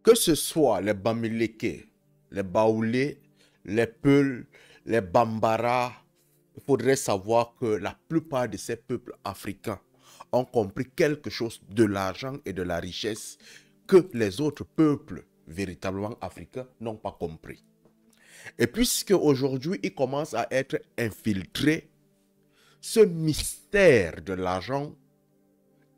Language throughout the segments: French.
Que ce soit les Bamileke, les Baoulés, les Peuls, les Bambara, il faudrait savoir que la plupart de ces peuples africains ont compris quelque chose de l'argent et de la richesse que les autres peuples véritablement africains n'ont pas compris. Et puisque aujourd'hui, ils commencent à être infiltrés, ce mystère de l'argent,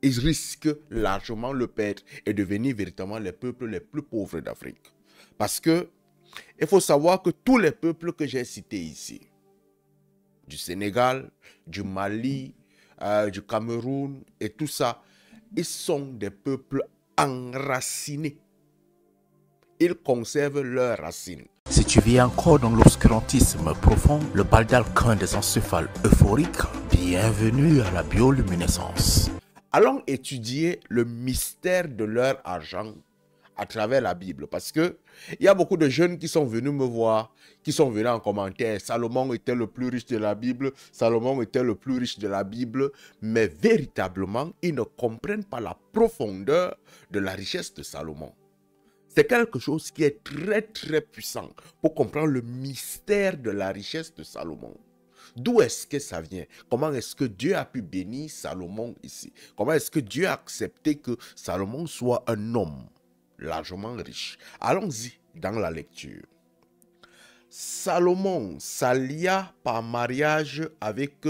ils risquent largement le perdre et devenir véritablement les peuples les plus pauvres d'Afrique. Parce que il faut savoir que tous les peuples que j'ai cités ici, du Sénégal, du Mali, du Cameroun et tout ça, ils sont des peuples enracinés. Ils conservent leurs racines. Si tu vis encore dans l'obscurantisme profond, le bal d'alquin des encéphales euphoriques, bienvenue à la bioluminescence. Allons étudier le mystère de leur argent à travers la Bible. Parce que il y a beaucoup de jeunes qui sont venus me voir, qui sont venus en commentaire. Salomon était le plus riche de la Bible. Salomon était le plus riche de la Bible. Mais véritablement, ils ne comprennent pas la profondeur de la richesse de Salomon. C'est quelque chose qui est très très puissant pour comprendre le mystère de la richesse de Salomon. D'où est-ce que ça vient? Comment est-ce que Dieu a pu bénir Salomon ici? Comment est-ce que Dieu a accepté que Salomon soit un homme largement riche? Allons-y dans la lecture. Salomon s'allia par mariage avec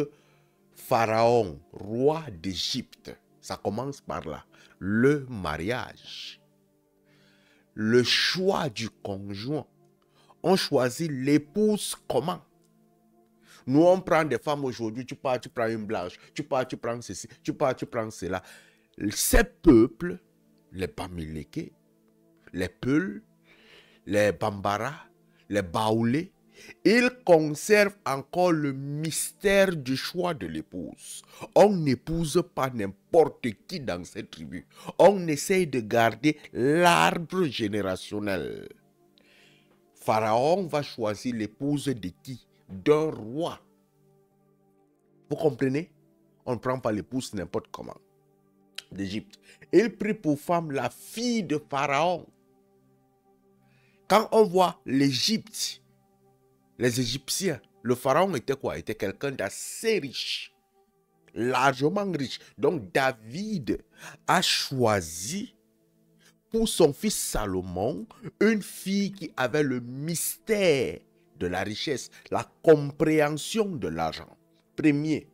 Pharaon, roi d'Égypte. Ça commence par là. Le mariage. Le choix du conjoint. On choisit l'épouse comment? Nous, on prend des femmes aujourd'hui, tu pars, tu prends une blanche, tu pars, tu prends ceci, tu pars, tu prends cela. Ces peuples, les Bamileke, les Peuls, les Bambara, les Baoulés, ils conservent encore le mystère du choix de l'épouse. On n'épouse pas n'importe qui dans cette tribu. On essaye de garder l'arbre générationnel. Pharaon va choisir l'épouse de qui? D'un roi. Vous comprenez? On ne prend pas l'épouse n'importe comment. D'Égypte. Il prit pour femme la fille de Pharaon. Quand on voit l'Égypte, les Égyptiens, le Pharaon était quoi? Était quelqu'un d'assez riche. Largement riche. Donc David a choisi pour son fils Salomon une fille qui avait le mystère de la richesse, la compréhension de l'argent. Premier.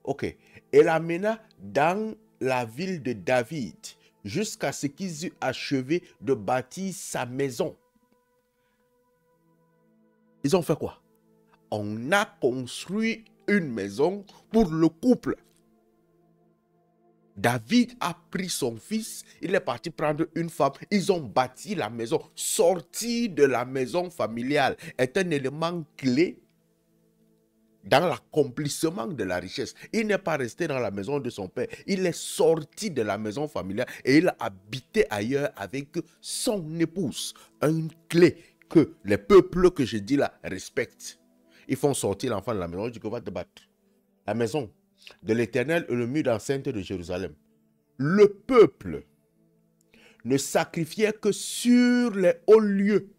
Ok. Elle l'amena dans la ville de David jusqu'à ce qu'ils eurent achevé de bâtir sa maison. Ils ont fait quoi? On a construit une maison pour le couple. David a pris son fils, il est parti prendre une femme, ils ont bâti la maison. Sortir de la maison familiale est un élément clé dans l'accomplissement de la richesse. Il n'est pas resté dans la maison de son père, il est sorti de la maison familiale et il a habité ailleurs avec son épouse. Une clé que les peuples que je dis là respectent. Ils font sortir l'enfant de la maison, ils disent que va te battre. La maison de l'Éternel est le mur d'enceinte de Jérusalem. Le peuple ne sacrifiait que sur les hauts lieux.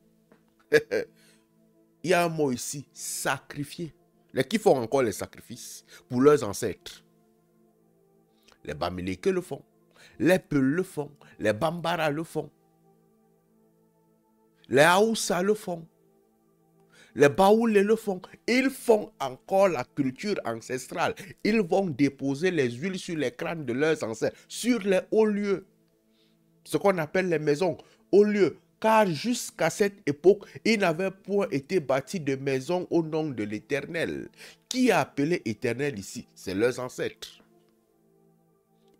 Il y a un mot ici, sacrifier. Les qui font encore les sacrifices pour leurs ancêtres. Les Bamileke le font, les Peuls le font, les Bambara le font, les Haoussa le font, les Baoulés le font. Ils font encore la culture ancestrale. Ils vont déposer les huiles sur les crânes de leurs ancêtres, sur les hauts lieux. Ce qu'on appelle les maisons, hauts lieux. Car jusqu'à cette époque, il n'avait point été bâti de maison au nom de l'Éternel. Qui a appelé Éternel ici? C'est leurs ancêtres.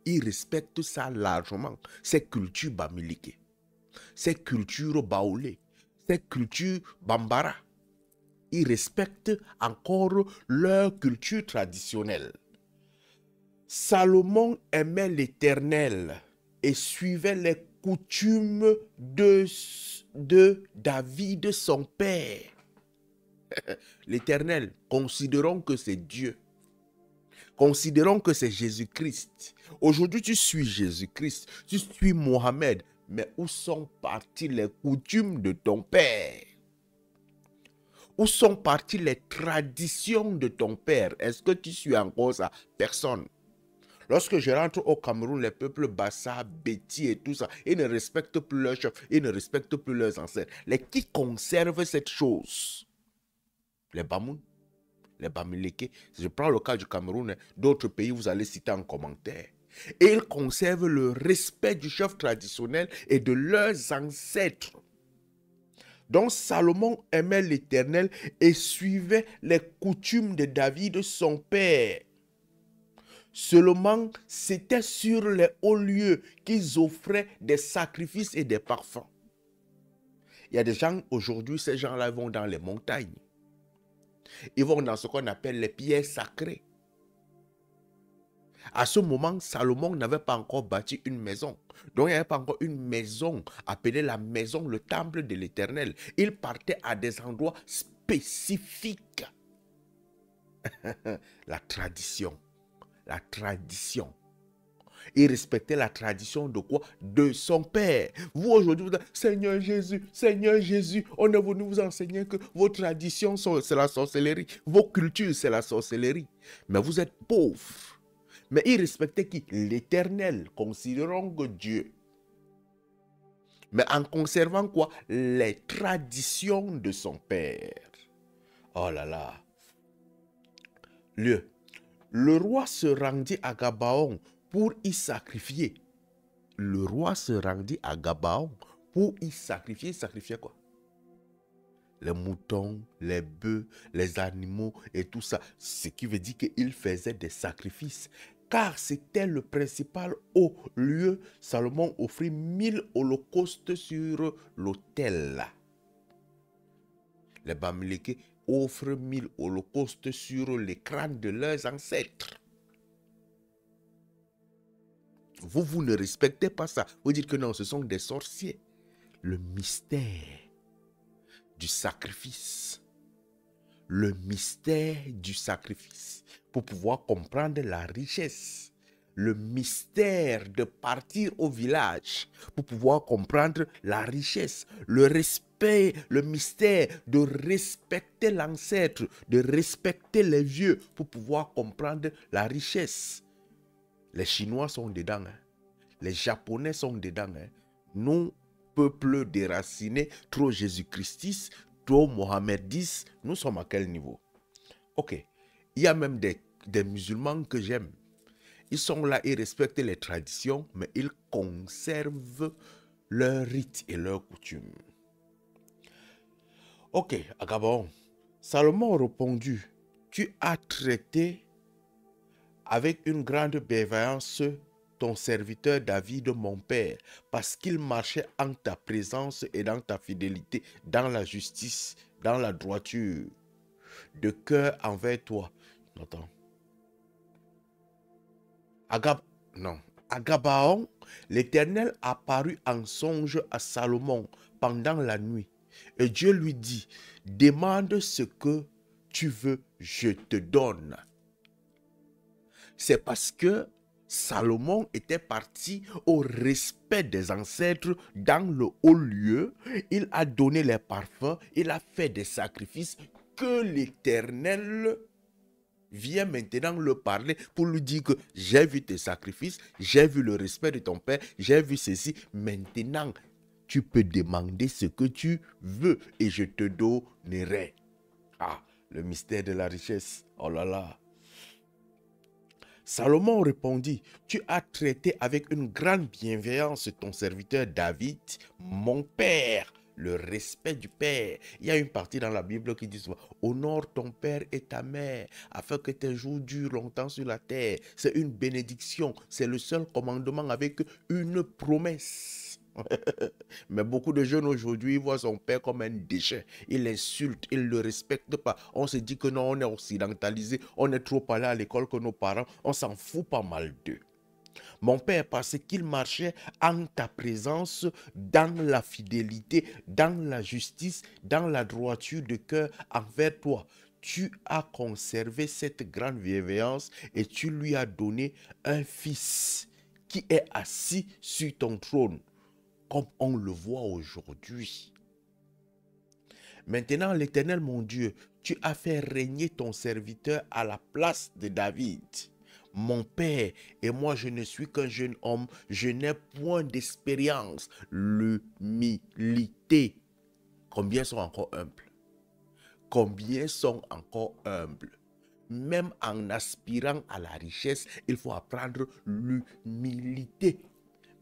Ils respectent ça largement. Ces cultures Bamileke, ces cultures Baoulé, ces cultures Bambara. Ils respectent encore leur culture traditionnelle. Salomon aimait l'Éternel et suivait les coutumes de David, son père. L'Éternel, considérons que c'est Dieu. Considérons que c'est Jésus-Christ. Aujourd'hui, tu suis Jésus-Christ, tu suis Mohamed, Mais où sont parties les coutumes de ton père? Où sont parties les traditions de ton père? Est-ce que tu suis encore ça? Personne. Lorsque je rentre au Cameroun, les peuples Bassa, Béti et tout ça, ils ne respectent plus leurs chefs, ils ne respectent plus leurs ancêtres. Les qui conservent cette chose? Les Bamoun, les Bamileke. Je prends le cas du Cameroun, d'autres pays, vous allez citer en commentaire. Et ils conservent le respect du chef traditionnel et de leurs ancêtres. Donc Salomon aimait l'Éternel et suivait les coutumes de David, son père. Seulement, c'était sur les hauts lieux qu'ils offraient des sacrifices et des parfums. Il y a des gens, aujourd'hui, ces gens-là vont dans les montagnes. Ils vont dans ce qu'on appelle les pierres sacrées. À ce moment, Salomon n'avait pas encore bâti une maison. Donc, il n'y avait pas encore une maison appelée la maison, le temple de l'Éternel. Il partait à des endroits spécifiques. La tradition. La tradition. Il respectait la tradition de quoi? De son père. Vous aujourd'hui, vous dites, Seigneur Jésus, on est venu vous enseigner que vos traditions, c'est la sorcellerie. Vos cultures, c'est la sorcellerie. Mais vous êtes pauvres. Mais il respectait qui? L'Éternel, considérant que Dieu. Mais en conservant quoi? Les traditions de son père. Oh là là. Le roi se rendit à Gabaon pour y sacrifier. Le roi se rendit à Gabaon pour y sacrifier. Sacrifier quoi? Les moutons, les bœufs, les animaux et tout ça. Ce qui veut dire qu'il faisait des sacrifices. Car c'était le principal haut lieu. Salomon offrit 1000 holocaustes sur l'autel. Les Bamileke offrent 1000 holocaustes sur les crânes de leurs ancêtres. Vous ne respectez pas ça. Vous dites que non, ce sont des sorciers. Le mystère du sacrifice. Le mystère du sacrifice. Pour pouvoir comprendre la richesse. Le mystère de partir au village. Pour pouvoir comprendre la richesse. Le respect, le mystère de respecter l'ancêtre. De respecter les vieux. Pour pouvoir comprendre la richesse. Les Chinois sont dedans. Hein. Les Japonais sont dedans. Hein. Nous, peuple déraciné, trop Jésus-Christis, trop Mohammedis, nous sommes à quel niveau? Ok. Il y a même des musulmans que j'aime. Ils sont là, ils respectent les traditions, mais ils conservent leurs rites et leurs coutumes. Ok, à Gabon, Salomon répondit, tu as traité avec une grande bienveillance ton serviteur David, mon père, parce qu'il marchait en ta présence et dans ta fidélité, dans la justice, dans la droiture, de cœur envers toi. Attends. À Gabaon, l'Éternel apparut en songe à Salomon pendant la nuit. Et Dieu lui dit, demande ce que tu veux, je te donne. C'est parce que Salomon était parti au respect des ancêtres dans le haut lieu. Il a donné les parfums, il a fait des sacrifices que l'Éternel vient maintenant le parler pour lui dire que j'ai vu tes sacrifices, j'ai vu le respect de ton père, j'ai vu ceci. Maintenant, tu peux demander ce que tu veux et je te donnerai. Ah, le mystère de la richesse. Oh là là. Salomon répondit, tu as traité avec une grande bienveillance ton serviteur David, mon père, le respect du père. Il y a une partie dans la Bible qui dit souvent, honore ton père et ta mère, afin que tes jours durent longtemps sur la terre. C'est une bénédiction, c'est le seul commandement avec une promesse. Mais beaucoup de jeunes aujourd'hui voient son père comme un déchet. Ils l'insultent, ils ne le respectent pas. On se dit que non, on est occidentalisé, on est trop allé à l'école que nos parents, on s'en fout pas mal d'eux. Mon père, parce qu'il marchait en ta présence, dans la fidélité, dans la justice, dans la droiture de cœur envers toi. Tu as conservé cette grande bienveillance et tu lui as donné un fils qui est assis sur ton trône. comme on le voit aujourd'hui. Maintenant, l'Éternel, mon Dieu, tu as fait régner ton serviteur à la place de David, mon père, et moi je ne suis qu'un jeune homme, je n'ai point d'expérience. L'humilité. Combien sont encore humbles? Combien sont encore humbles? Même en aspirant à la richesse, il faut apprendre l'humilité.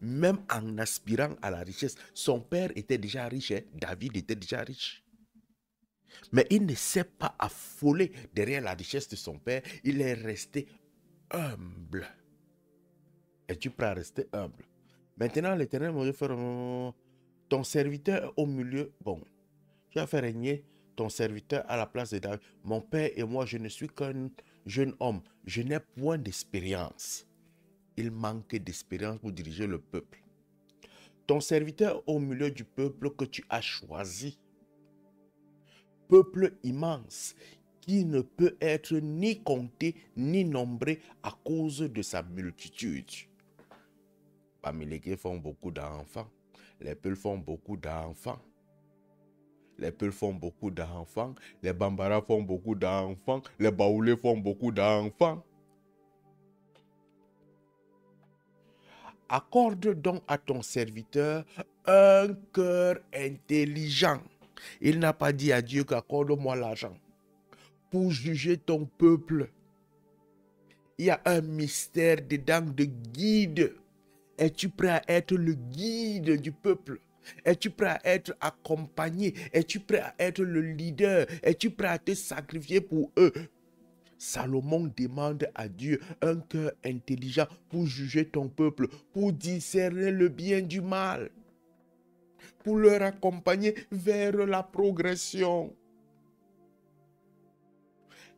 Même en aspirant à la richesse, son père était déjà riche, hein? David était déjà riche. Mais il ne s'est pas affolé derrière la richesse de son père, il est resté humble. Es-tu prêt à rester humble? Maintenant, l'Éternel m'a dit, ton serviteur au milieu, bon, tu as fait régner ton serviteur à la place de David. Mon père et moi, je ne suis qu'un jeune homme, je n'ai point d'expérience. Il manque d'expérience pour diriger le peuple. Ton serviteur au milieu du peuple que tu as choisi, peuple immense, qui ne peut être ni compté ni nombré à cause de sa multitude. Bamileke font beaucoup d'enfants, les Peuls font beaucoup d'enfants, les Peuls font beaucoup d'enfants, les Bambara font beaucoup d'enfants, les Baoulés font beaucoup d'enfants. Accorde donc à ton serviteur un cœur intelligent. Il n'a pas dit à Dieu qu'accorde-moi l'argent pour juger ton peuple. Il y a un mystère dedans de guide. Es-tu prêt à être le guide du peuple? Es-tu prêt à être accompagné? Es-tu prêt à être le leader? Es-tu prêt à te sacrifier pour eux? Salomon demande à Dieu un cœur intelligent pour juger ton peuple, pour discerner le bien du mal, pour leur accompagner vers la progression.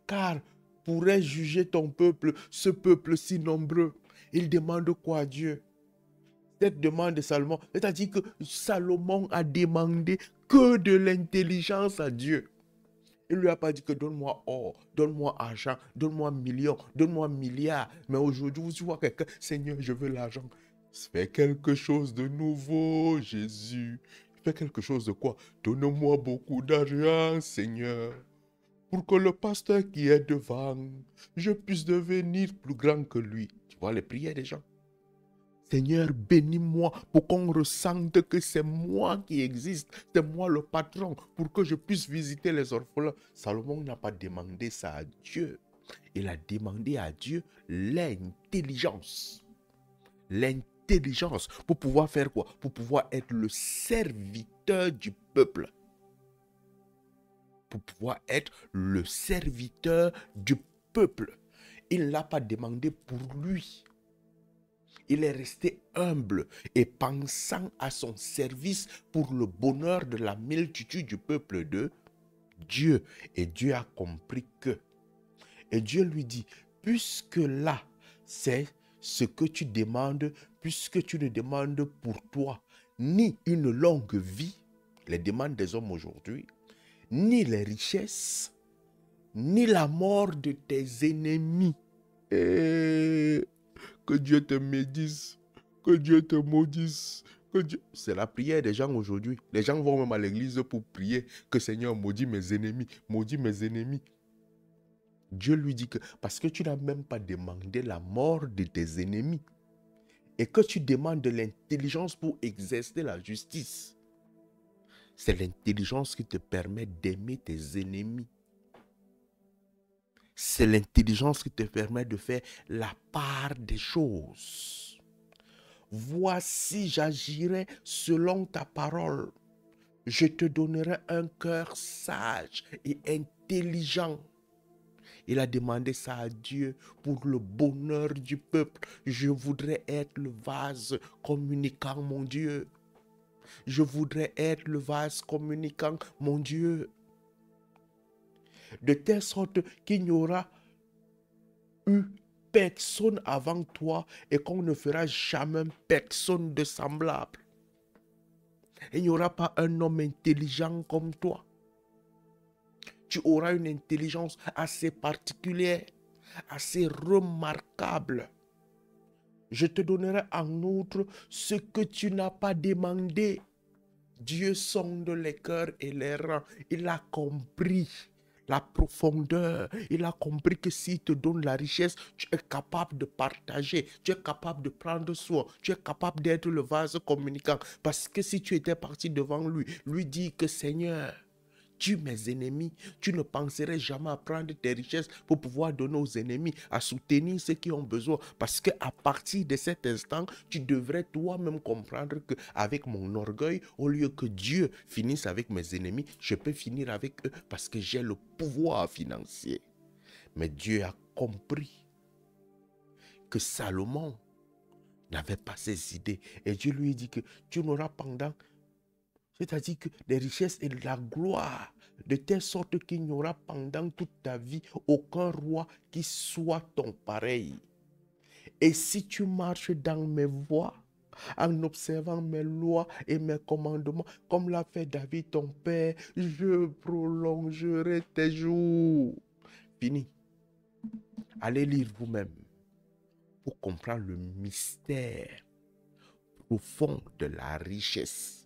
Car pourrait juger ton peuple, ce peuple si nombreux, il demande quoi à Dieu? Cette demande de Salomon, c'est-à-dire que Salomon a demandé que de l'intelligence à Dieu. Il ne lui a pas dit que donne-moi or, donne-moi argent, donne-moi millions, donne-moi milliards. Mais aujourd'hui, tu vois quelqu'un, Seigneur, je veux l'argent. Fais quelque chose de nouveau, Jésus. Fais quelque chose de quoi? Donne-moi beaucoup d'argent, Seigneur, pour que le pasteur qui est devant, je puisse devenir plus grand que lui. Tu vois les prières des gens. Seigneur, bénis-moi pour qu'on ressente que c'est moi qui existe, c'est moi le patron, pour que je puisse visiter les orphelins. Salomon n'a pas demandé ça à Dieu. Il a demandé à Dieu l'intelligence. L'intelligence pour pouvoir faire quoi? Pour pouvoir être le serviteur du peuple. Pour pouvoir être le serviteur du peuple. Il ne l'a pas demandé pour lui. Il est resté humble et pensant à son service pour le bonheur de la multitude du peuple de Dieu. Et Dieu a compris que. Et Dieu lui dit, puisque là, c'est ce que tu demandes, puisque tu ne demandes pour toi ni une longue vie, les demandes des hommes aujourd'hui, ni les richesses, ni la mort de tes ennemis. Et que Dieu te médise, que Dieu te maudisse. C'est la prière des gens aujourd'hui. Les gens vont même à l'église pour prier que Seigneur maudit mes ennemis, maudit mes ennemis. Dieu lui dit que parce que tu n'as même pas demandé la mort de tes ennemis et que tu demandes de l'intelligence pour exercer la justice, c'est l'intelligence qui te permet d'aimer tes ennemis. C'est l'intelligence qui te permet de faire la part des choses. Voici, j'agirai selon ta parole. Je te donnerai un cœur sage et intelligent. Il a demandé ça à Dieu pour le bonheur du peuple. Je voudrais être le vase communicant, mon Dieu. Je voudrais être le vase communicant, mon Dieu. De telle sorte qu'il n'y aura eu personne avant toi et qu'on ne fera jamais personne de semblable. Et il n'y aura pas un homme intelligent comme toi. Tu auras une intelligence assez particulière, assez remarquable. Je te donnerai en outre ce que tu n'as pas demandé. Dieu sonde les cœurs et les rangs. Il a compris la profondeur. Il a compris que s'il te donne la richesse, tu es capable de partager. Tu es capable de prendre soin. Tu es capable d'être le vase communicant. Parce que si tu étais parti devant lui, lui dis que Seigneur, tue mes ennemis, tu ne penserais jamais à prendre tes richesses pour pouvoir donner aux ennemis, à soutenir ceux qui ont besoin. Parce qu'à partir de cet instant, tu devrais toi-même comprendre qu'avec mon orgueil, au lieu que Dieu finisse avec mes ennemis, je peux finir avec eux parce que j'ai le pouvoir financier. Mais Dieu a compris que Salomon n'avait pas ces idées. Et Dieu lui dit que tu n'auras pendant... C'est-à-dire que les richesses et la gloire, de telle sorte qu'il n'y aura pendant toute ta vie aucun roi qui soit ton pareil. Et si tu marches dans mes voies, en observant mes lois et mes commandements, comme l'a fait David ton père, je prolongerai tes jours. Fini. Allez lire vous-même pour comprendre le mystère profond de la richesse.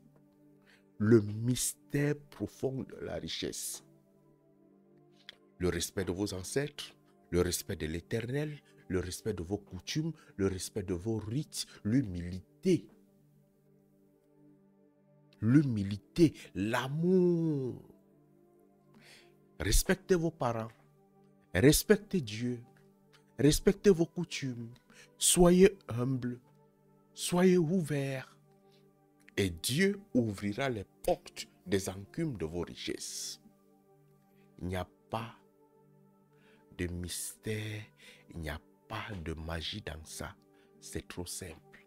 Le mystère profond de la richesse. Le respect de vos ancêtres, le respect de l'Éternel, le respect de vos coutumes, le respect de vos rites, l'humilité. L'humilité, l'amour. Respectez vos parents, respectez Dieu, respectez vos coutumes, soyez humbles, soyez ouverts. Et Dieu ouvrira les portes des enclumes de vos richesses. Il n'y a pas de mystère, il n'y a pas de magie dans ça. C'est trop simple.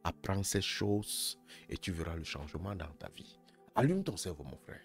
Apprends ces choses et tu verras le changement dans ta vie. Allume ton cerveau, mon frère.